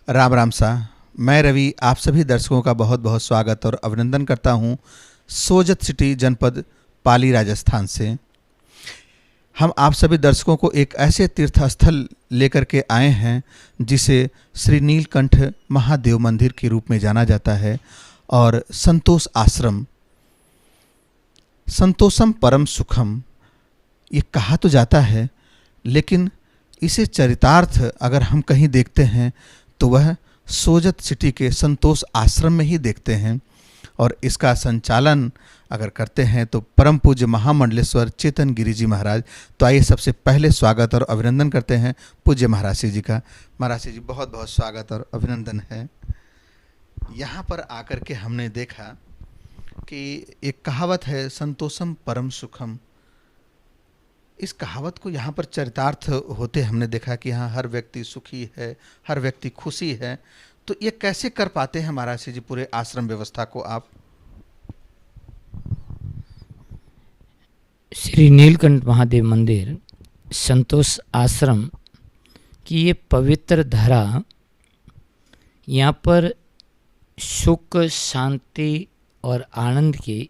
राम राम सा। मैं रवि आप सभी दर्शकों का बहुत बहुत स्वागत और अभिनंदन करता हूं सोजत सिटी जनपद पाली राजस्थान से। हम आप सभी दर्शकों को एक ऐसे तीर्थ स्थल लेकर के आए हैं जिसे श्री नीलकंठ महादेव मंदिर के रूप में जाना जाता है और संतोष आश्रम, संतोषम परम सुखम ये कहा तो जाता है, लेकिन इसे चरितार्थ अगर हम कहीं देखते हैं तो वह सोजत सिटी के संतोष आश्रम में ही देखते हैं। और इसका संचालन अगर करते हैं तो परम पूज्य महामंडलेश्वर चेतन गिरि जी महाराज। तो आइए सबसे पहले स्वागत और अभिनंदन करते हैं पूज्य महाराज जी का। महाराज जी बहुत बहुत स्वागत और अभिनंदन है। यहाँ पर आकर के हमने देखा कि एक कहावत है संतोषम परम सुखम। इस कहावत को यहाँ पर चरितार्थ होते हमने देखा कि हाँ हर व्यक्ति सुखी है, हर व्यक्ति खुशी है। तो ये कैसे कर पाते हैं महाराज जी पूरे आश्रम व्यवस्था को आप? श्री नीलकंठ महादेव मंदिर संतोष आश्रम की ये पवित्र धारा, यहाँ पर सुख शांति और आनंद की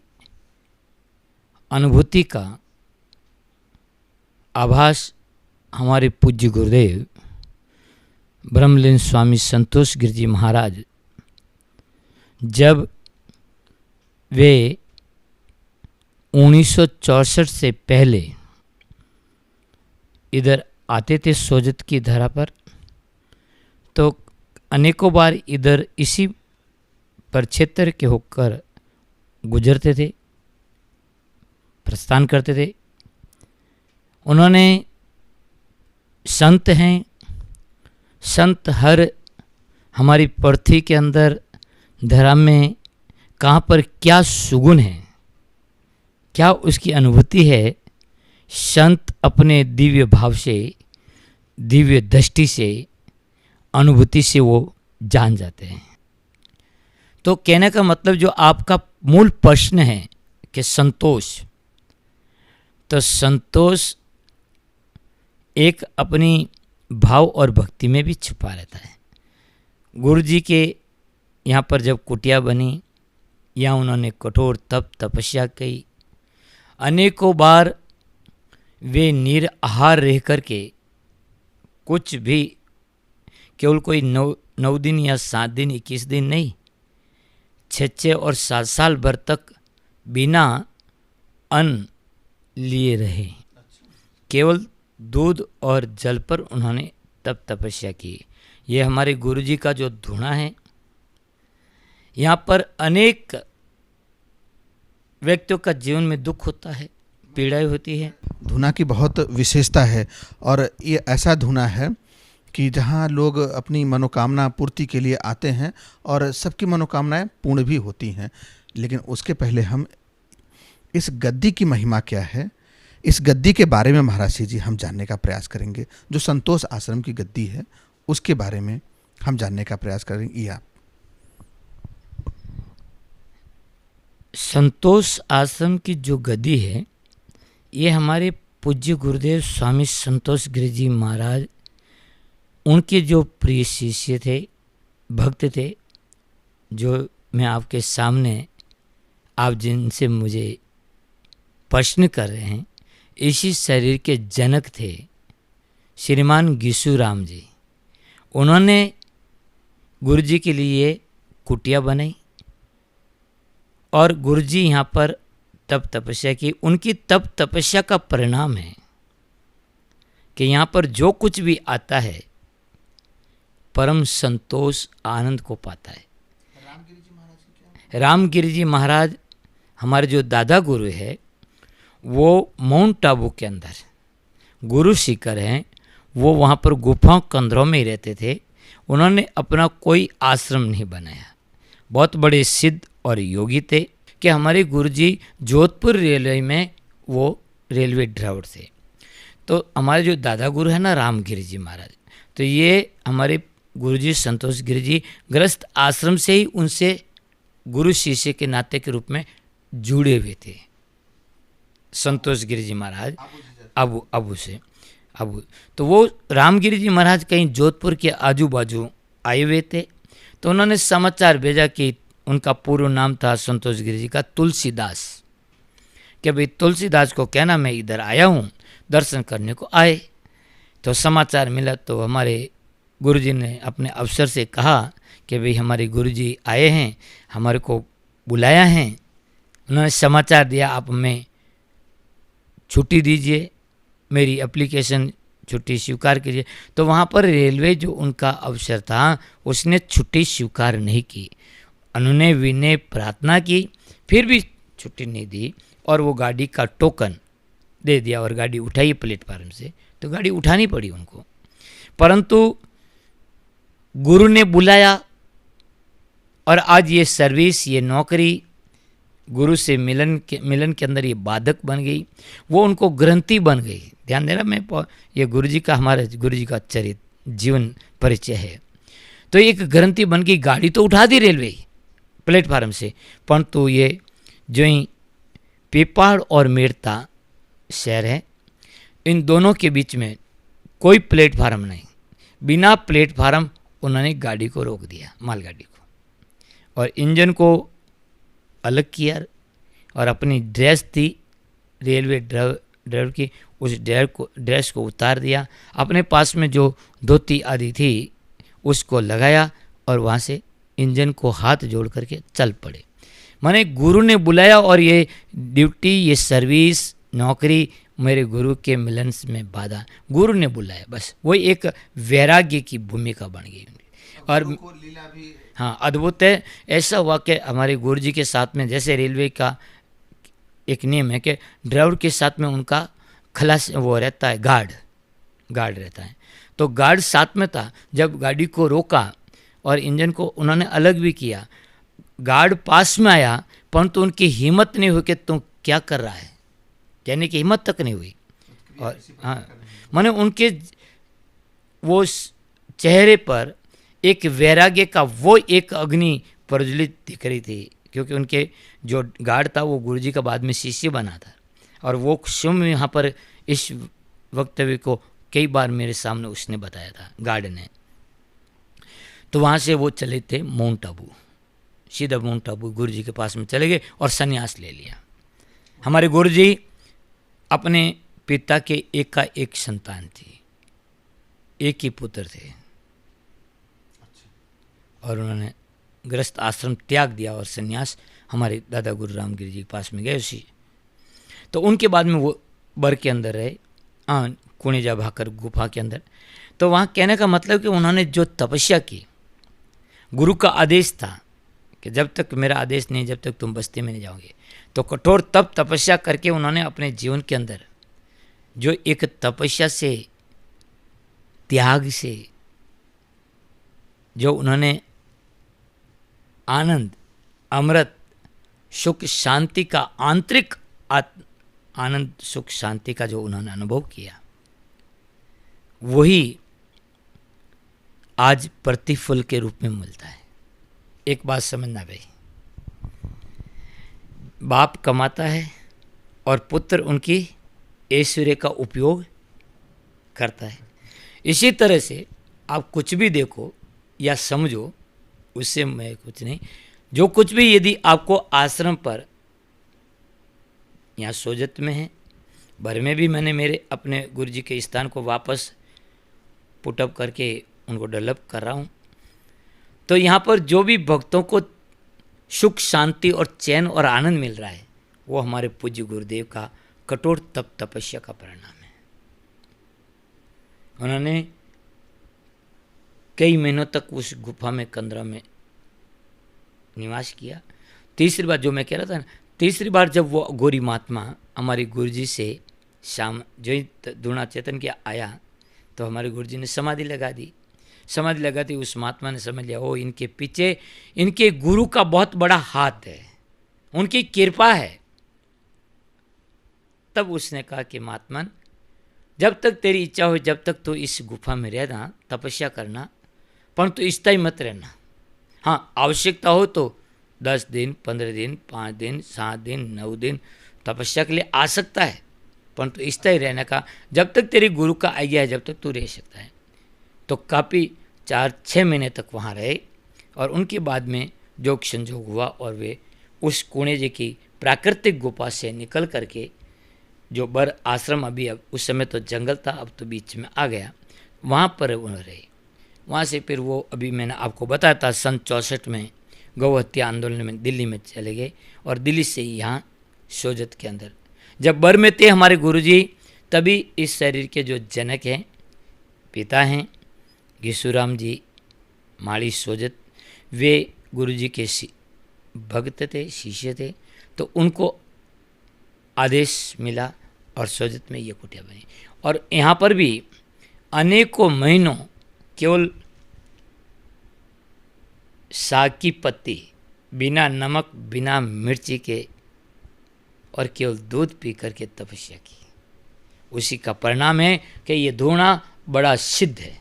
अनुभूति का आभास हमारे पूज्य गुरुदेव ब्रह्मलीन स्वामी संतोष गिरि जी महाराज जब वे 1964 से पहले इधर आते थे सोजत की धरा पर, तो अनेकों बार इधर इसी परिक्षेत्र के होकर गुजरते थे, प्रस्थान करते थे। उन्होंने संत हैं, संत हर हमारी पृथ्वी के अंदर धरा में कहाँ पर क्या सुगुण है, क्या उसकी अनुभूति है, संत अपने दिव्य भाव से, दिव्य दृष्टि से, अनुभूति से वो जान जाते हैं। तो कहने का मतलब जो आपका मूल प्रश्न है कि संतोष, तो संतोष एक अपनी भाव और भक्ति में भी छुपा रहता है। गुरु जी के यहाँ पर जब कुटिया बनी, या उन्होंने कठोर तप तपस्या की, अनेकों बार वे निराहार रह कर के कुछ भी, केवल कोई 9 दिन या 7 दिन 21 दिन नहीं, 6 और 7 साल भर तक बिना अन्न लिए रहे, केवल दूध और जल पर उन्होंने तप तपस्या की। ये हमारे गुरु जी का जो धुना है, यहाँ पर अनेक व्यक्तियों का जीवन में दुख होता है, पीड़ाएं होती है। धुना की बहुत विशेषता है और ये ऐसा धुना है कि जहाँ लोग अपनी मनोकामना पूर्ति के लिए आते हैं और सबकी मनोकामनाएं पूर्ण भी होती हैं। लेकिन उसके पहले हम इस गद्दी की महिमा क्या है, इस गद्दी के बारे में महाराज जी हम जानने का प्रयास करेंगे। जो संतोष आश्रम की गद्दी है उसके बारे में हम जानने का प्रयास करेंगे। आप संतोष आश्रम की जो गद्दी है, ये हमारे पूज्य गुरुदेव स्वामी संतोष गिरि जी महाराज, उनके जो प्रिय शिष्य थे, भक्त थे, जो मैं आपके सामने आप जिनसे मुझे प्रश्न कर रहे हैं, इसी शरीर के जनक थे श्रीमान घिसूराम जी। उन्होंने गुरु जी के लिए कुटिया बनाई और गुरु जी यहाँ पर तप तपस्या की। उनकी तप तपस्या का परिणाम है कि यहाँ पर जो कुछ भी आता है परम संतोष आनंद को पाता है। रामगिरि जी महाराज हमारे जो दादा गुरु है, वो माउंट आबू के अंदर गुरु शिखर हैं, वो वहाँ पर गुफाओं कंदरों में ही रहते थे। उन्होंने अपना कोई आश्रम नहीं बनाया। बहुत बड़े सिद्ध और योगी थे कि हमारे गुरुजी जोधपुर रेलवे में वो रेलवे ड्राइवर थे। तो हमारे जो दादा गुरु है ना रामगिरि जी महाराज, तो ये हमारे गुरुजी संतोष गिरि जी गृहस्थ आश्रम से ही उनसे गुरु शिष्य के नाते के रूप में जुड़े हुए थे। संतोष गिरि जी महाराज अबू से तो वो रामगिरि जी महाराज कहीं जोधपुर के आजू बाजू आए हुए थे। तो उन्होंने समाचार भेजा कि उनका पूर्व नाम था संतोष गिरी जी का तुलसीदास, कि भाई तुलसीदास को कहना मैं इधर आया हूँ, दर्शन करने को आए। तो समाचार मिला तो हमारे गुरुजी ने अपने अफसर से कहा कि भाई हमारे गुरुजी आए हैं, हमारे को बुलाया है। उन्होंने समाचार दिया आप हमें छुट्टी दीजिए, मेरी एप्लीकेशन छुट्टी स्वीकार कीजिए। तो वहाँ पर रेलवे जो उनका अफसर था उसने छुट्टी स्वीकार नहीं की। उन्होंने विनय प्रार्थना की, फिर भी छुट्टी नहीं दी और वो गाड़ी का टोकन दे दिया और गाड़ी उठाई प्लेटफार्म से। तो गाड़ी उठानी पड़ी उनको, परंतु गुरु ने बुलाया और आज ये सर्विस, ये नौकरी गुरु से मिलन के अंदर ये बाधक बन गई, वो उनको ग्रंथि बन गई। ध्यान देना, मैं ये गुरुजी का, हमारे गुरुजी का चरित्र जीवन परिचय है। तो एक ग्रंथि बन गई, गाड़ी तो उठा दी रेलवे प्लेटफार्म से, परंतु ये जो ही पेपाड़ और मेड़ता शहर है, इन दोनों के बीच में कोई प्लेटफार्म नहीं। बिना प्लेटफार्म उन्होंने गाड़ी को रोक दिया, मालगाड़ी को, और इंजन को अलग किया और अपनी ड्रेस थी रेलवे ड्राइवर की, उस ड्रेस को उतार दिया, अपने पास में जो धोती आदि थी उसको लगाया और वहाँ से इंजन को हाथ जोड़ करके चल पड़े। माने गुरु ने बुलाया और ये ड्यूटी, ये सर्विस, नौकरी मेरे गुरु के मिलन में बाधा, गुरु ने बुलाया, बस वही एक वैराग्य की भूमिका बन गई। और लीला भी हाँ, अद्भुत है। ऐसा हुआ कि हमारे गुरु जी के साथ में, जैसे रेलवे का एक नियम है कि ड्राइवर के साथ में उनका खलास वो रहता है, गार्ड रहता है। तो गार्ड साथ में था। जब गाड़ी को रोका और इंजन को उन्होंने अलग भी किया, गार्ड पास में आया, परंतु उनकी हिम्मत नहीं हुई कि तुम क्या कर रहा है, कहने की हिम्मत तक नहीं हुई। और हाँ, माने उनके वो चेहरे पर एक वैराग्य का वो एक अग्नि प्रज्वलित दिख रही थी, क्योंकि उनके जो गार्ड था वो गुरुजी का बाद में शिष्य बना था। और वो स्वयं यहाँ पर इस वक्तव्य को कई बार मेरे सामने उसने बताया था, गार्ड ने। तो वहाँ से वो चले थे माउंट आबू, सीधा माउंट आबू गुरुजी के पास में चले गए और संन्यास ले लिया। हमारे गुरुजी अपने पिता के एक का एक संतान थी, एक ही पुत्र थे, और उन्होंने गृहस्थ आश्रम त्याग दिया और संन्यास हमारे दादा गुरु रामगिरी जी के पास में गए उसी। तो उनके बाद में वो बर के अंदर रहे, कुणेजा भाकर गुफा के अंदर। तो वहाँ कहने का मतलब कि उन्होंने जो तपस्या की, गुरु का आदेश था कि जब तक मेरा आदेश नहीं, जब तक तुम बस्ती में नहीं जाओगे। तो कठोर तप तपस्या करके उन्होंने अपने जीवन के अंदर जो एक तपस्या से, त्याग से जो उन्होंने आनंद, अमृत, सुख, शांति का आंतरिक आनंद, सुख, शांति का जो उन्होंने अनुभव किया, वही आज प्रतिफल के रूप में मिलता है। एक बात समझना भाई, बाप कमाता है और पुत्र उनकी ऐश्वर्य का उपयोग करता है। इसी तरह से आप कुछ भी देखो या समझो, उससे मैं कुछ नहीं, जो कुछ भी यदि आपको आश्रम पर, यहाँ सोजत में है, भर में भी मैंने मेरे अपने गुरुजी के स्थान को वापस पुटअप करके उनको डेवलप कर रहा हूँ। तो यहाँ पर जो भी भक्तों को सुख, शांति और चैन और आनंद मिल रहा है, वो हमारे पूज्य गुरुदेव का कठोर तप तपस्या का परिणाम है। उन्होंने कई महीनों तक उस गुफा में, कंदरा में निवास किया। तीसरी बार जो मैं कह रहा था ना, तीसरी बार जब वो गौरी महात्मा हमारे गुरुजी से शाम जो ही दूना चेतन के आया, तो हमारे गुरुजी ने समाधि लगा दी। समाधि लगा दी, उस महात्मा ने समझ लिया, ओ इनके पीछे इनके गुरु का बहुत बड़ा हाथ है, उनकी कृपा है। तब उसने कहा कि महात्मा, जब तक तेरी इच्छा हो, जब तक तो इस गुफा में रहना, तपस्या करना, परंतु स्थायी मत रहना। हाँ, आवश्यकता हो तो 10 दिन, 15 दिन, 5 दिन, 7 दिन, 9 दिन तपस्या के लिए आ सकता है, परंतु स्थायी रहने का, जब तक तेरे गुरु का आज्ञा है, जब तक तू रह सकता है। तो काफ़ी 4-6 महीने तक वहाँ रहे और उनके बाद में जोग संजोग हुआ और वे उस कुणे जी की प्राकृतिक गुफा से निकल करके जो बर आश्रम अभी अब उस समय तो जंगल था, अब तो बीच में आ गया, वहाँ पर उन्होंने रहे। वहाँ से फिर वो अभी मैंने आपको बताया था सन 64 में गौ हत्या आंदोलन में दिल्ली में चले गए और दिल्ली से ही यहाँ सोजत के अंदर जब बर में थे हमारे गुरुजी, तभी इस शरीर के जो जनक हैं, पिता हैं घिसूराम जी माड़ी सोजत, वे गुरुजी के भक्त थे, शिष्य थे, तो उनको आदेश मिला और सोजत में ये कुटिया बनी। और यहाँ पर भी अनेकों महीनों केवल साग की पत्ती, बिना नमक बिना मिर्ची के और केवल दूध पी करके तपस्या की। उसी का परिणाम है कि ये धूणा बड़ा सिद्ध है।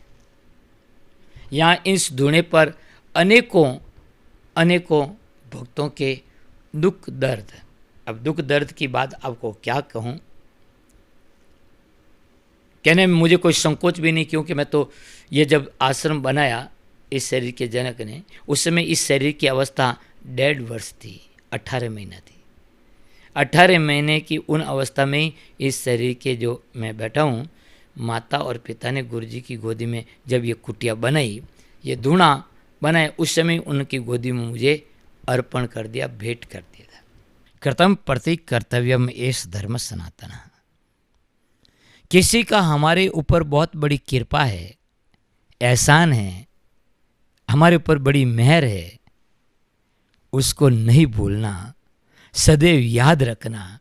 यहाँ इस धूणे पर अनेकों अनेकों भक्तों के दुख दर्द, अब दुख दर्द की बात आपको क्या कहूँ, कहने में मुझे कोई संकोच भी नहीं, क्योंकि मैं तो ये जब आश्रम बनाया इस शरीर के जनक ने, उस समय इस शरीर की अवस्था 1.5 वर्ष थी, 18 महीना थी। 18 महीने की उन अवस्था में ही इस शरीर के जो मैं बैठा हूँ, माता और पिता ने गुरुजी की गोदी में जब ये कुटिया बनाई, ये धूणा बनाए, उस समय उनकी गोदी में मुझे अर्पण कर दिया, भेंट कर दिया था। कर्तव्य प्रति कर्तव्यम एष धर्म सनातन। किसी का हमारे ऊपर बहुत बड़ी कृपा है, एहसान है, हमारे ऊपर बड़ी मेहर है, उसको नहीं भूलना, सदैव याद रखना,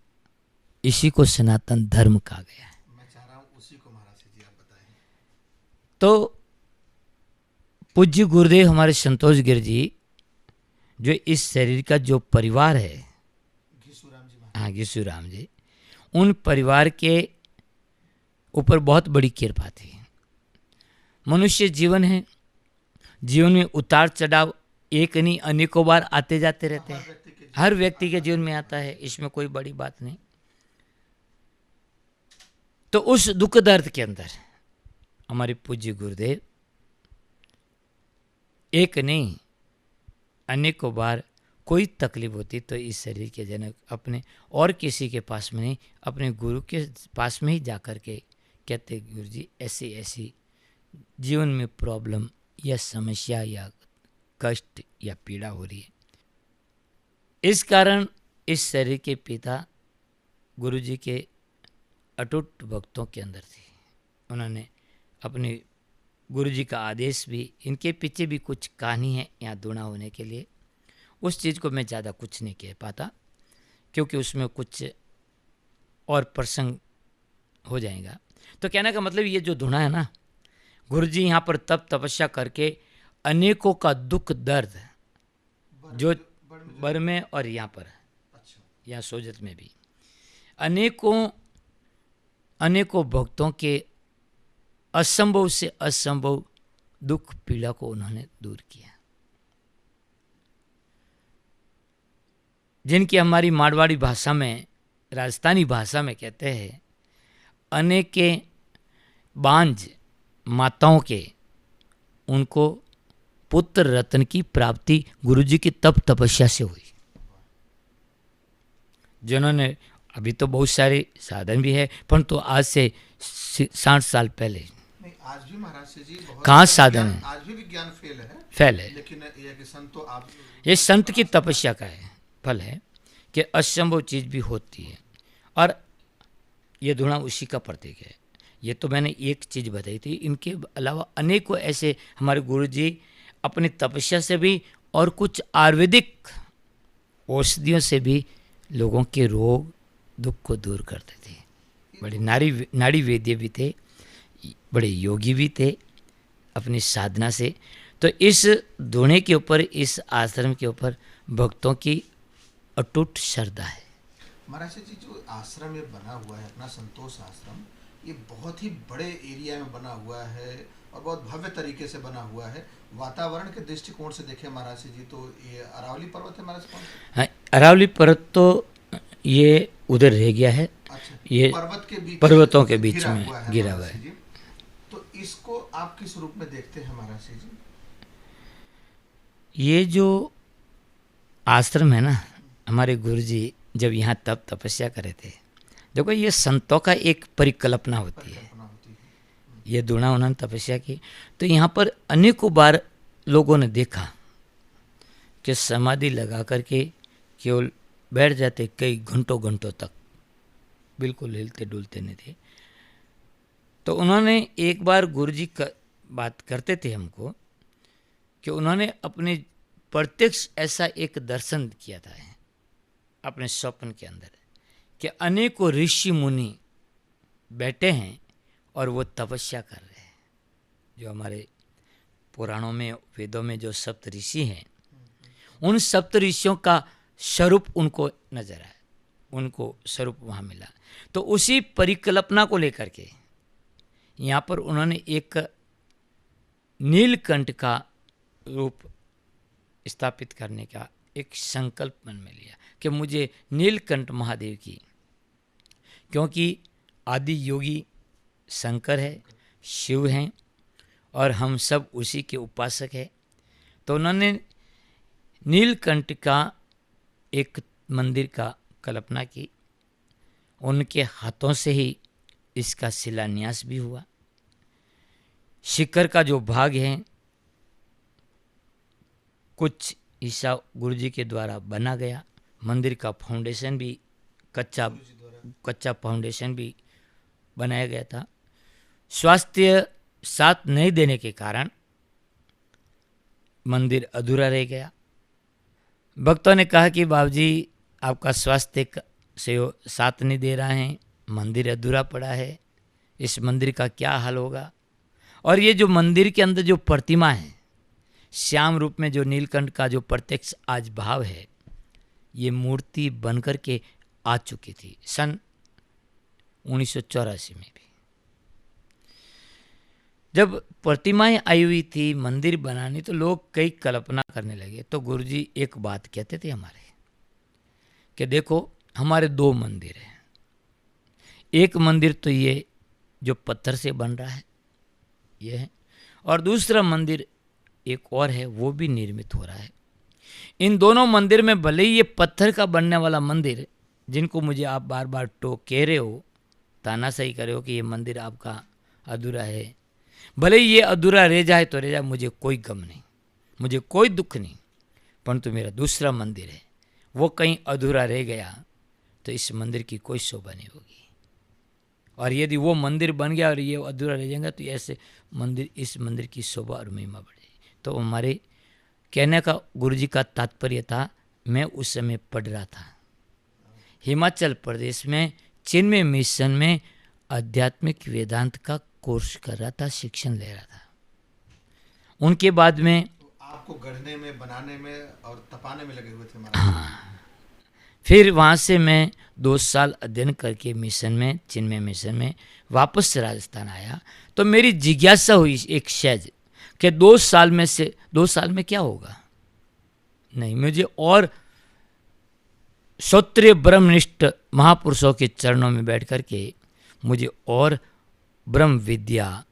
इसी को सनातन धर्म कहा गया है। मैं चाह रहा हूँ उसी को महाराज जी आप बताएं। तो पूज्य गुरुदेव हमारे संतोष गिर जी, जो इस शरीर का जो परिवार है, घिसूराम जी, हाँ घिसूराम जी, उन परिवार के ऊपर बहुत बड़ी कृपा थी। मनुष्य जीवन है, जीवन में उतार चढ़ाव एक नहीं अनेकों बार आते जाते रहते हैं, हर व्यक्ति के जीवन में आता है, इसमें कोई बड़ी बात नहीं। तो उस दुख दर्द के अंदर हमारे पूज्य गुरुदेव एक नहीं अनेकों बार कोई तकलीफ होती तो इस शरीर के जनक अपने और किसी के पास में नहीं, अपने गुरु के पास में ही जाकर के कहते, गुरु जी ऐसी ऐसी जीवन में प्रॉब्लम या समस्या या कष्ट या पीड़ा हो रही है। इस कारण इस शरीर के पिता गुरु जी के अटूट भक्तों के अंदर थे। उन्होंने अपने गुरु जी का आदेश भी, इनके पीछे भी कुछ कहानी है यहाँ धूणा होने के लिए, उस चीज़ को मैं ज़्यादा कुछ नहीं कह पाता क्योंकि उसमें कुछ और प्रसंग हो जाएगा। तो कहने का मतलब ये जो धूणा है ना, गुरुजी यहाँ पर तप तपस्या करके अनेकों का दुख दर्द जो बर में और यहाँ पर यहाँ सोजत में भी अनेकों भक्तों के असंभव से असंभव दुख पीड़ा को उन्होंने दूर किया। जिनकी हमारी मारवाड़ी भाषा में, राजस्थानी भाषा में कहते हैं, अनेके बांझ माताओं के उनको पुत्र रत्न की प्राप्ति गुरुजी की तप तपस्या से हुई। जिन्होंने, अभी तो बहुत सारे साधन भी है, परंतु तो आज से 60 साल पहले आज भी महाराज जी कहाँ साधन है, आज भी विज्ञान फैल है, लेकिन ये कि संतो आप, ये संत की तपस्या का है फल है कि असंभव चीज भी होती है। और ये धूणा उसी का प्रतीक है। ये तो मैंने एक चीज बताई थी, इनके अलावा अनेकों ऐसे हमारे गुरुजी अपनी तपस्या से भी और कुछ आयुर्वेदिक औषधियों से भी लोगों के रोग दुख को दूर करते थे। बड़े नाड़ी वैद्य भी थे, बड़े योगी भी थे अपनी साधना से। तो इस धूणे के ऊपर, इस आश्रम के ऊपर भक्तों की अटूट श्रद्धा है। महाराज जी, जो आश्रम ये बना हुआ है अपना संतोष आश्रम, ये बहुत ही बड़े एरिया में बना हुआ है और बहुत भव्य तरीके से बना हुआ है। वातावरण के दृष्टिकोण से देखें महाराज जी तो ये अरावली पर्वत है महाराज, कौन? हाँ, अरावली पर्वत तो ये उधर रह गया है। अच्छा, ये पर्वत के बीच, पर्वतों के बीच में गिरा हुआ है। तो इसको आप किस रूप में देखते हैं महाराज जी? ये जो आश्रम है ना, हमारे गुरुजी जब यहाँ तप तपस्या करे थे, देखो ये संतों का एक परिकल्पना होती है। ये दूना उन्होंने तपस्या की, तो यहाँ पर अनेकों बार लोगों ने देखा कि समाधि लगा करके केवल बैठ जाते कई घंटों घंटों तक, बिल्कुल हिलते डुलते नहीं थे। तो उन्होंने एक बार गुरुजी का बात करते थे हमको कि उन्होंने अपने प्रत्यक्ष ऐसा एक दर्शन किया था अपने स्वप्न के अंदर कि अनेकों ऋषि मुनि बैठे हैं और वो तपस्या कर रहे हैं। जो हमारे पुराणों में वेदों में जो सप्त ऋषि हैं, उन सप्त ऋषियों का स्वरूप उनको नजर आया, उनको स्वरूप वहाँ मिला। तो उसी परिकल्पना को लेकर के यहाँ पर उन्होंने एक नीलकंठ का रूप स्थापित करने का एक संकल्प मन में लिया कि मुझे नीलकंठ महादेव की, क्योंकि आदि योगी शंकर है, शिव हैं और हम सब उसी के उपासक हैं। तो उन्होंने नीलकंठ का एक मंदिर का कल्पना की, उनके हाथों से ही इसका शिलान्यास भी हुआ। शिखर का जो भाग है कुछ ईसा गुरुजी के द्वारा बना गया। मंदिर का फाउंडेशन भी कच्चा फाउंडेशन भी बनाया गया था। स्वास्थ्य साथ नहीं देने के कारण मंदिर अधूरा रह गया। भक्तों ने कहा कि बाबूजी आपका स्वास्थ्य से साथ नहीं दे रहा है, मंदिर अधूरा पड़ा है, इस मंदिर का क्या हाल होगा। और ये जो मंदिर के अंदर जो प्रतिमा है श्याम रूप में, जो नीलकंठ का जो प्रत्यक्ष आज भाव है, ये मूर्ति बनकर के आ चुकी थी सन 1984 में भी। जब प्रतिमाएं आई हुई थी मंदिर बनानी, तो लोग कई कल्पना करने लगे। तो गुरुजी एक बात कहते थे हमारे कि देखो हमारे दो मंदिर हैं। एक मंदिर तो ये जो पत्थर से बन रहा है ये है, और दूसरा मंदिर एक और है वो भी निर्मित हो रहा है। इन दोनों मंदिर में भले ही ये पत्थर का बनने वाला मंदिर, जिनको मुझे आप बार बार कह रहे हो, तानाशाही कर रहे हो कि ये मंदिर आपका अधूरा है, भले ही ये अधूरा रह जाए तो रह जाए, मुझे कोई गम नहीं, मुझे कोई दुख नहीं। परंतु मेरा दूसरा मंदिर है, वो कहीं अधूरा रह गया तो इस मंदिर की कोई शोभा नहीं होगी। और यदि वो मंदिर बन गया और ये अधूरा रह जाएगा तो ऐसे मंदिर, इस मंदिर की शोभा और महिमा बढ़ेगी। तो हमारे कहने का गुरुजी का तात्पर्य था, मैं उस समय पढ़ रहा था हिमाचल प्रदेश में चिन्मय मिशन में, आध्यात्मिक वेदांत का कोर्स कर रहा था, शिक्षण ले रहा था। उनके बाद में आपको गढ़ने में, बनाने में और तपाने में लगे हुए थे महाराज। हाँ, फिर वहाँ से मैं 2 साल अध्ययन करके मिशन में, चिन्मय मिशन में वापस से राजस्थान आया। तो मेरी जिज्ञासा हुई एक सहज कि 2 साल में क्या होगा। नहीं, मुझे और श्रोत्रिय ब्रह्मनिष्ठ महापुरुषों के चरणों में बैठ कर के मुझे और ब्रह्म विद्या,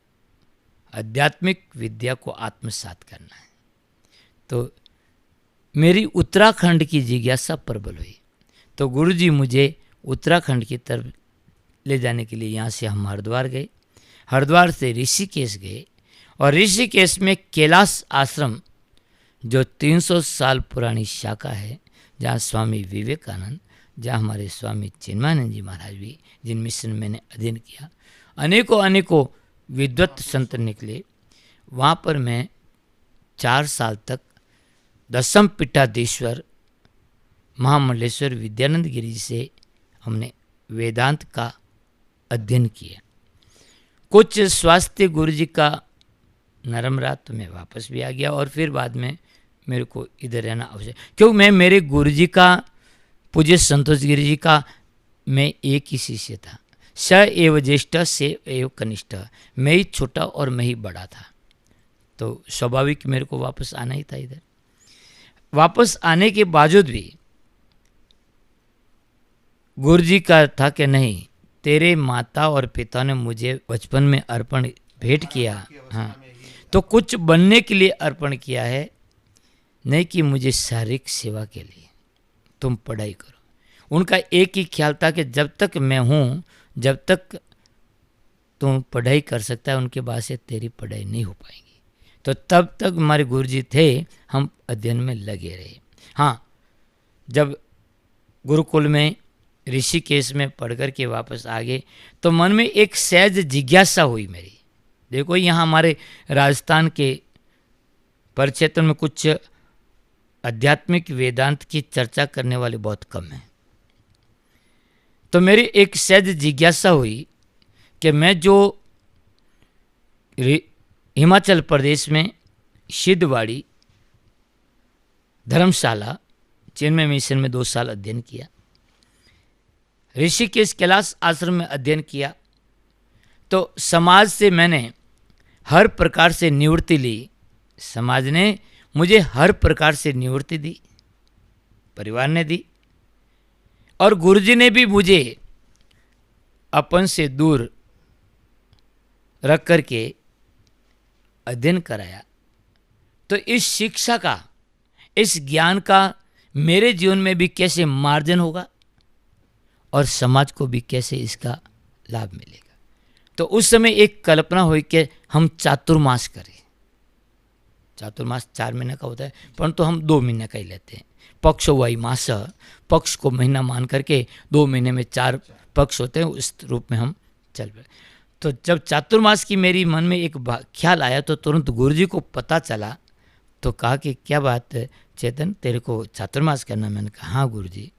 आध्यात्मिक विद्या को आत्मसात करना है। तो मेरी उत्तराखंड की जिज्ञासा प्रबल हुई। तो गुरुजी मुझे उत्तराखंड की तरफ ले जाने के लिए यहाँ से हम हरिद्वार गए, हरिद्वार से ऋषिकेश गए, और ऋषिकेश में कैलाश आश्रम जो 300 साल पुरानी शाखा है, जहाँ स्वामी विवेकानंद, जहाँ हमारे स्वामी चिन्मयानंद जी महाराज भी, जिन मिशन में मैंने अध्ययन किया, अनेकों विद्वत संत निकले। वहाँ पर मैं 4 साल तक दशम पीठाधीश्वर महामंडलेश्वर विद्यानंद गिरी जी से हमने वेदांत का अध्ययन किया। कुछ स्वास्थ्य गुरुजी का नरम रहा तो मैं वापस भी आ गया, और फिर बाद में मेरे को इधर रहना आवश्यक, क्योंकि मैं मेरे गुरुजी का, पूज्य संतोष गिरी जी का मैं एक ही शिष्य था। स एव ज्येष्ठ से एव कनिष्ठ, मैं ही छोटा और मैं ही बड़ा था। तो स्वाभाविक मेरे को वापस आना ही था इधर। वापस आने के बावजूद भी गुरुजी का था कि नहीं, तेरे माता और पिता ने मुझे बचपन में अर्पण भेंट किया। हाँ, तो कुछ बनने के लिए अर्पण किया है, नहीं कि मुझे शारीरिक सेवा के लिए। तुम पढ़ाई करो। उनका एक ही ख्याल था कि जब तक मैं हूँ, जब तक तुम पढ़ाई कर सकता है, उनके बाद से तेरी पढ़ाई नहीं हो पाएगी। तो तब तक हमारे गुरुजी थे, हम अध्ययन में लगे रहे। हाँ, जब गुरुकुल में ऋषिकेश में पढ़ कर के वापस आ गए तो मन में एक सहज जिज्ञासा हुई मेरी। देखो, यहाँ हमारे राजस्थान के परिक्षेत्र में कुछ आध्यात्मिक वेदांत की चर्चा करने वाले बहुत कम हैं। तो मेरी एक सहज जिज्ञासा हुई कि मैं जो हिमाचल प्रदेश में सिद्धवाड़ी धर्मशाला चिन्मय मिशन में 2 साल अध्ययन किया, ऋषिकेश कैलाश आश्रम में अध्ययन किया, तो समाज से मैंने हर प्रकार से निवृत्ति ली। समाज ने मुझे हर प्रकार से निवृत्ति दी, परिवार ने दी, और गुरुजी ने भी मुझे अपन से दूर रख करके अध्ययन कराया। तो इस शिक्षा का, इस ज्ञान का मेरे जीवन में भी कैसे मार्जन होगा और समाज को भी कैसे इसका लाभ मिलेगा। तो उस समय एक कल्पना हुई कि हम चातुर्मास करें। चातुर्मास 4 महीने का होता है, परंतु हम 2 महीने का ही लेते हैं। पक्ष वही मास, पक्ष को महीना मान करके 2 महीने में 4 पक्ष होते हैं, उस रूप में हम चल पड़े। तो जब चातुर्मास की मेरी मन में एक ख्याल आया तो तुरंत गुरुजी को पता चला। तो कहा कि क्या बात है चेतन, तेरे को चातुर्मास करना? मैंने कहा हाँ गुरुजी,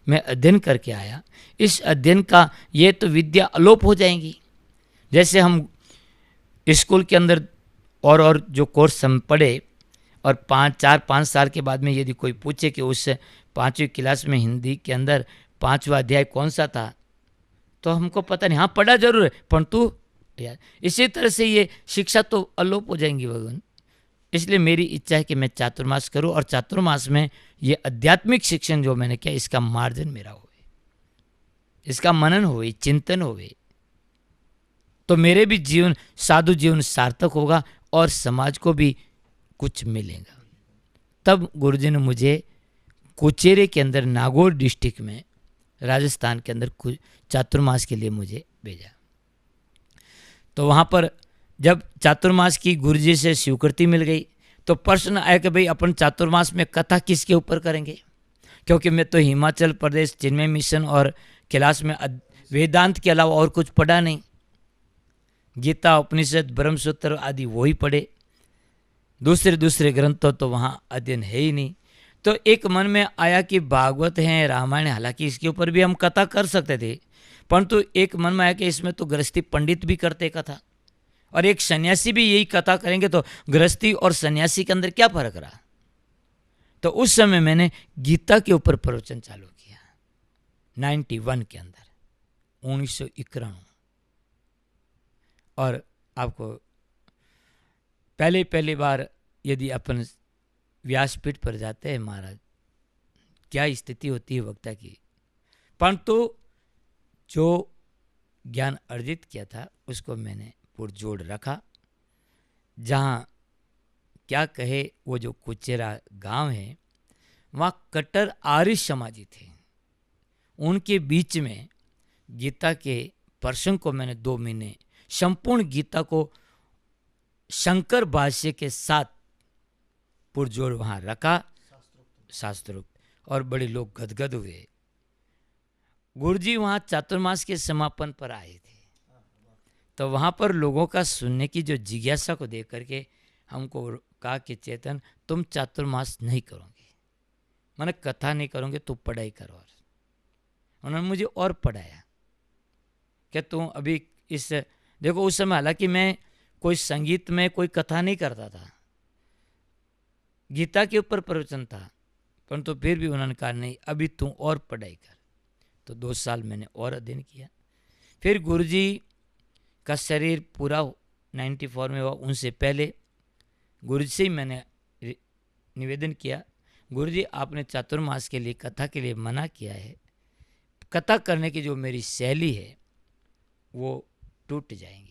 मैं अध्ययन करके आया, इस अध्ययन का ये तो विद्या अलोप हो जाएंगी। जैसे हम स्कूल के अंदर और जो कोर्स हम पढ़े और 4-5 साल के बाद में यदि कोई पूछे कि उस 5वीं क्लास में हिंदी के अंदर 5वां अध्याय कौन सा था, तो हमको पता नहीं। हाँ, पढ़ा जरूर है, परंतु यार इसी तरह से ये शिक्षा तो अलोप हो जाएंगी भगवान। इसलिए मेरी इच्छा है कि मैं चातुर्मास करूं और चातुर्मास में ये आध्यात्मिक शिक्षण जो मैंने किया इसका मार्जन मेरा होवे, इसका मनन होवे, चिंतन होवे, तो मेरे भी जीवन, साधु जीवन सार्थक होगा और समाज को भी कुछ मिलेगा। तब गुरुजी ने मुझे कुचेरे के अंदर, नागौर डिस्ट्रिक्ट में, राजस्थान के अंदर चातुर्मास के लिए मुझे भेजा। तो वहाँ पर जब चातुर्मास की गुरुजी से स्वीकृति मिल गई तो प्रश्न आया कि भाई अपन चातुर्मास में कथा किसके ऊपर करेंगे, क्योंकि मैं तो हिमाचल प्रदेश चिन्मय मिशन और कैलाश में वेदांत के अलावा और कुछ पढ़ा नहीं। गीता, उपनिषद, ब्रह्मसूत्र आदि वो ही पढ़े, दूसरे ग्रंथों तो वहाँ अध्ययन है ही नहीं। तो एक मन में आया कि भागवत है, रामायण, हालांकि इसके ऊपर भी हम कथा कर सकते थे, परंतु एक मन में आया कि इसमें तो गृहस्थी पंडित भी करते कथा और एक सन्यासी भी यही कथा करेंगे, तो गृहस्थी और सन्यासी के अंदर क्या फर्क रहा। तो उस समय मैंने गीता के ऊपर प्रवचन चालू किया 91 के अंदर, 1991। और आपको पहली बार यदि अपन व्यासपीठ पर जाते हैं महाराज, क्या स्थिति होती है वक्ता की, परंतु जो ज्ञान अर्जित किया था उसको मैंने पुरजोड़ रखा। जहाँ क्या कहे, वो जो कुचेरा गांव है वहाँ कट्टर आर्य समाजी थे, उनके बीच में गीता के प्रसंग को मैंने 2 महीने संपूर्ण गीता को शंकर भाष्य के साथ पुरजोड़ वहाँ रखा, शास्त्रोक्त, और बड़े लोग गदगद हुए। गुरुजी वहाँ चातुर्मास के समापन पर आए थे, तो वहाँ पर लोगों का सुनने की जो जिज्ञासा को देख करके हमको कहा कि चेतन, तुम चातुर्मास नहीं करोगे, मैंने कथा नहीं करोगे, तू पढ़ाई करो। और उन्होंने मुझे और पढ़ाया कि तुम अभी इस, देखो उस समय हालांकि मैं कोई संगीत में कोई कथा नहीं करता था, गीता के ऊपर प्रवचन था, परंतु फिर भी उन्होंने कहा नहीं, अभी तू और पढ़ाई कर। तो 2 साल मैंने और अध्ययन किया। फिर गुरुजी का शरीर पूरा 94 में हुआ, उनसे पहले गुरुजी से ही मैंने निवेदन किया, गुरुजी आपने चातुर्मास के लिए, कथा के लिए मना किया है, कथा करने की जो मेरी शैली है वो टूट जाएंगी।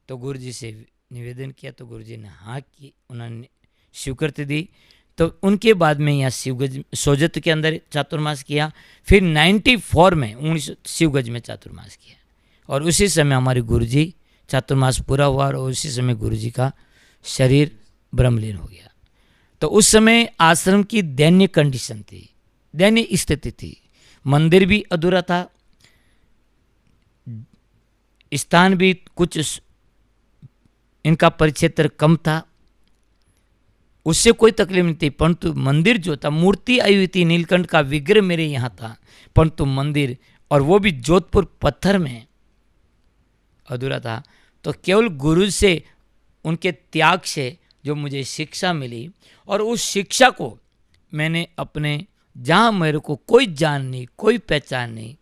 तो गुरु जी से निवेदन किया तो गुरु जी ने हाँ की, उन्होंने स्वीकृति दी। तो उनके बाद में यहाँ शिवगज सोजत के अंदर चातुर्मास किया, फिर 94 में 19 शिवगज में चातुर्मास किया, और उसी समय हमारे गुरु जी चातुर्मास पूरा हुआ और उसी समय गुरु जी का शरीर ब्रह्मलीन हो गया। तो उस समय आश्रम की दैन्य कंडीशन थी, दैन्य स्थिति थी, मंदिर भी अधूरा था, स्थान भी कुछ इनका परिक्षेत्र कम था, उससे कोई तकलीफ नहीं थी, परंतु मंदिर जो था, मूर्ति आई हुई थी, नीलकंठ का विग्रह मेरे यहाँ था, परंतु मंदिर, और वो भी जोधपुर पत्थर में, अधूरा था। तो केवल गुरु से, उनके त्याग से जो मुझे शिक्षा मिली, और उस शिक्षा को मैंने अपने, जहाँ मेरे को कोई जान नहीं, कोई पहचान नहीं,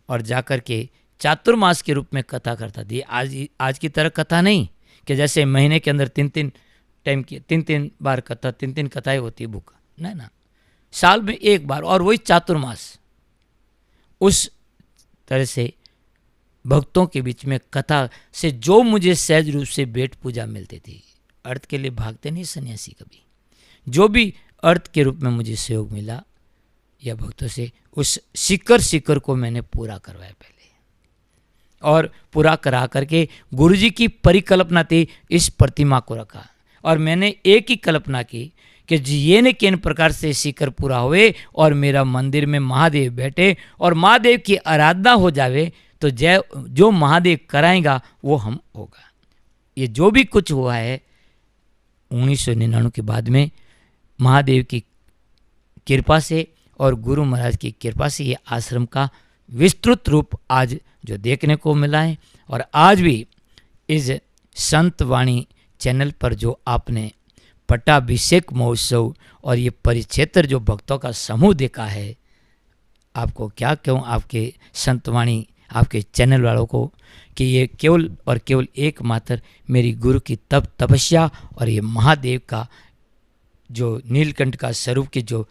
और जाकर के चातुर्मास के रूप में कथा करता थी। आज की तरह कथा नहीं कि जैसे महीने के अंदर 3-3 टाइम की 3-3 बार कथा, 3-3 कथाएं होती है बुक, नहीं ना, साल में एक बार, और वही चातुर्मास। उस तरह से भक्तों के बीच में कथा से जो मुझे सहज रूप से भेंट पूजा मिलती थी, अर्थ के लिए भागते नहीं सन्यासी कभी, जो भी अर्थ के रूप में मुझे सहयोग मिला या भक्तों से, उस शिखर को मैंने पूरा करवाया पहले, और पूरा करा करके गुरुजी की परिकल्पना थी, इस प्रतिमा को रखा, और मैंने एक ही कल्पना की कि ये न किन प्रकार से शिखर पूरा हुए और मेरा मंदिर में महादेव बैठे और महादेव की आराधना हो जावे, तो जो महादेव कराएगा वो हम होगा। ये जो भी कुछ हुआ है 1999 के बाद में महादेव की कृपा से और गुरु महाराज की कृपा से ये आश्रम का विस्तृत रूप आज जो देखने को मिला है। और आज भी इस संत वाणी चैनल पर जो आपने पट्टाभिषेक महोत्सव और ये परिक्षेत्र जो भक्तों का समूह देखा है, आपको क्या कहूँ, आपके संतवाणी आपके चैनल वालों को, कि ये केवल और केवल एकमात्र मेरी गुरु की तपस्या और ये महादेव का जो नीलकंठ का स्वरूप की जो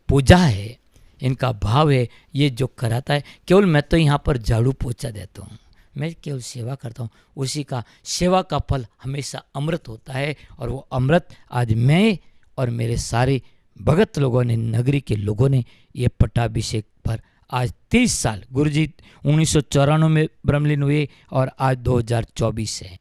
पूजा है, इनका भाव है, ये जो कराता है। केवल मैं तो यहाँ पर झाड़ू पोछा देता हूँ, मैं केवल सेवा करता हूँ, उसी का सेवा का फल हमेशा अमृत होता है। और वो अमृत आज मैं और मेरे सारे भगत लोगों ने, नगरी के लोगों ने, ये पट्टाभिषेक पर आज 30 साल, गुरुजी 1994 में ब्रह्मलीन हुए और आज 2024 है,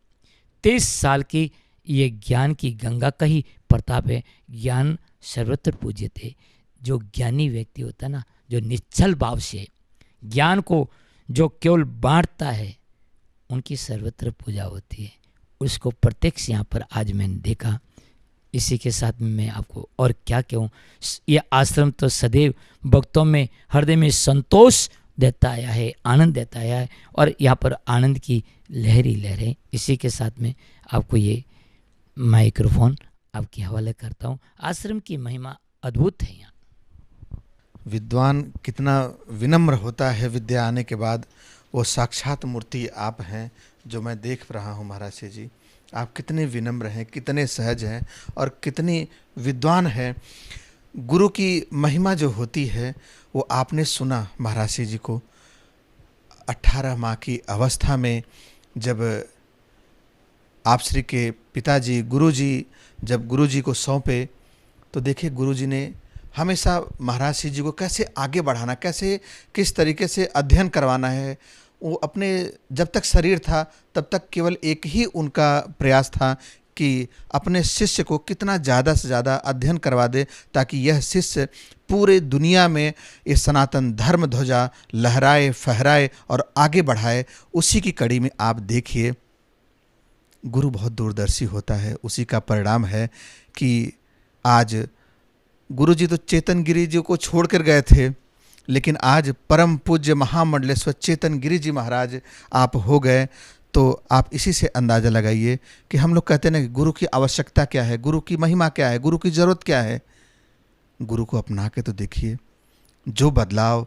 30 साल की ये ज्ञान की गंगा का ही प्रताप है। ज्ञान सर्वत्र पूज्य थे। जो ज्ञानी व्यक्ति होता है ना, जो निश्चल भाव से ज्ञान को जो केवल बांटता है, उनकी सर्वत्र पूजा होती है। उसको प्रत्यक्ष यहाँ पर आज मैंने देखा। इसी के साथ में मैं आपको और क्या कहूँ, ये आश्रम तो सदैव भक्तों में हृदय में संतोष देता आया है, आनंद देता आया है, और यहाँ पर आनंद की लहरी लहरें। इसी के साथ में आपको ये माइक्रोफोन आपके हवाले करता हूँ। आश्रम की महिमा अद्भुत है। यहाँ विद्वान कितना विनम्र होता है, विद्या आने के बाद वो साक्षात मूर्ति आप हैं जो मैं देख रहा हूँ। महाराज जी, आप कितने विनम्र हैं, कितने सहज हैं और कितनी विद्वान हैं। गुरु की महिमा जो होती है वो आपने सुना महाराज जी को 18 माह की अवस्था में, जब आप श्री के पिताजी गुरुजी जब गुरुजी को सौंपे, तो देखिए गुरुजी ने हमेशा महाराज जी को कैसे आगे बढ़ाना, कैसे किस तरीके से अध्ययन करवाना है। वो अपने जब तक शरीर था तब तक केवल एक ही उनका प्रयास था कि अपने शिष्य को कितना ज़्यादा से ज़्यादा अध्ययन करवा दे, ताकि यह शिष्य पूरे दुनिया में इस सनातन धर्म ध्वजा लहराए, फहराए और आगे बढ़ाए। उसी की कड़ी में आप देखिए, गुरु बहुत दूरदर्शी होता है। उसी का परिणाम है कि आज गुरु जी तो चेतन गिरि जी को छोड़कर गए थे, लेकिन आज परम पूज्य महामंडलेश्वर चेतन गिरि जी महाराज आप हो गए। तो आप इसी से अंदाज़ा लगाइए कि हम लोग कहते हैं ना कि गुरु की आवश्यकता क्या है, गुरु की महिमा क्या है, गुरु की ज़रूरत क्या है। गुरु को अपना के तो देखिए, जो बदलाव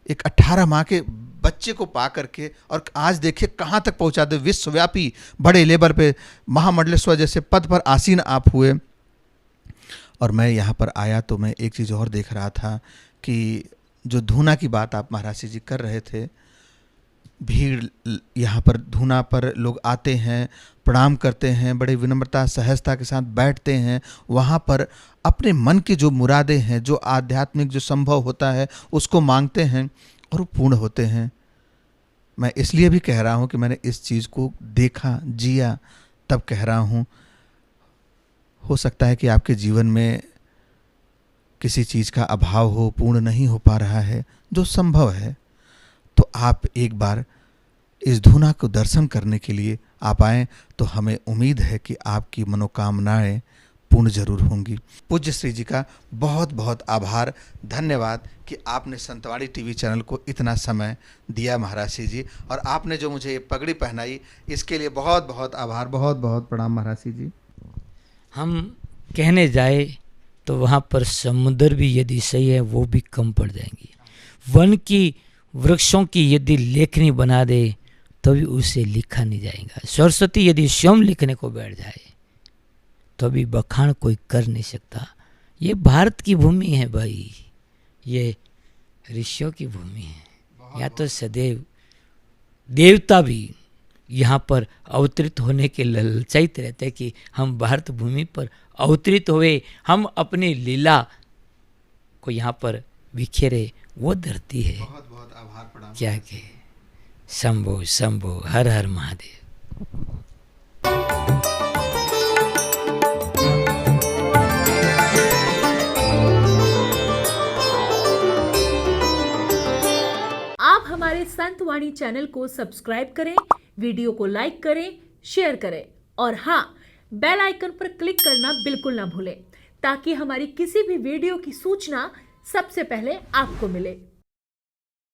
एक 18 माह के बच्चे को पा करके, और आज देखिए कहाँ तक पहुँचा दे, विश्वव्यापी बड़े लेवल पे महामंडलेश्वर जैसे पद पर आसीन आप हुए। और मैं यहाँ पर आया तो मैं एक चीज़ और देख रहा था कि जो धूना की बात आप महाराज जी कर रहे थे, भीड़ यहाँ पर धूना पर लोग आते हैं, प्रणाम करते हैं, बड़े विनम्रता सहजता के साथ बैठते हैं, वहाँ पर अपने मन की जो मुरादें हैं, जो आध्यात्मिक जो संभव होता है उसको मांगते हैं और वो पूर्ण होते हैं। मैं इसलिए भी कह रहा हूँ कि मैंने इस चीज़ को देखा, जिया, तब कह रहा हूँ। हो सकता है कि आपके जीवन में किसी चीज़ का अभाव हो, पूर्ण नहीं हो पा रहा है, जो संभव है, तो आप एक बार इस धूना को दर्शन करने के लिए आप आएँ तो हमें उम्मीद है कि आपकी मनोकामनाएं पूर्ण जरूर होंगी। पूज्य श्री जी का बहुत बहुत आभार, धन्यवाद कि आपने संतवाणी टीवी चैनल को इतना समय दिया महाराज श्री जी, और आपने जो मुझे ये पगड़ी पहनाई इसके लिए बहुत बहुत आभार, बहुत बहुत प्रणाम महाराज श्री जी। हम कहने जाए तो वहाँ पर समुद्र भी यदि सही है वो भी कम पड़ जाएंगी। वन की वृक्षों की यदि लेखनी बना दे तो भी उसे लिखा नहीं जाएगा। सरस्वती यदि स्वयं लिखने को बैठ जाए तो भी बखान कोई कर नहीं सकता। ये भारत की भूमि है भाई, ये ऋषियों की भूमि है। या तो सदैव देवता भी यहाँ पर अवतरित होने के ललचाइत रहते हैं कि हम भारत भूमि पर अवतरित हुए, हम अपनी लीला को यहाँ पर बिखेरे। वो धरती है, बहुत बहुत आभार, प्रणाम। क्या कहे, शंभो शंभो, हर हर महादेव। आप हमारे संतवाणी चैनल को सब्सक्राइब करें, वीडियो को लाइक करें, शेयर करें और हाँ, बेल आइकन पर क्लिक करना बिल्कुल ना भूलें ताकि हमारी किसी भी वीडियो की सूचना सबसे पहले आपको मिले।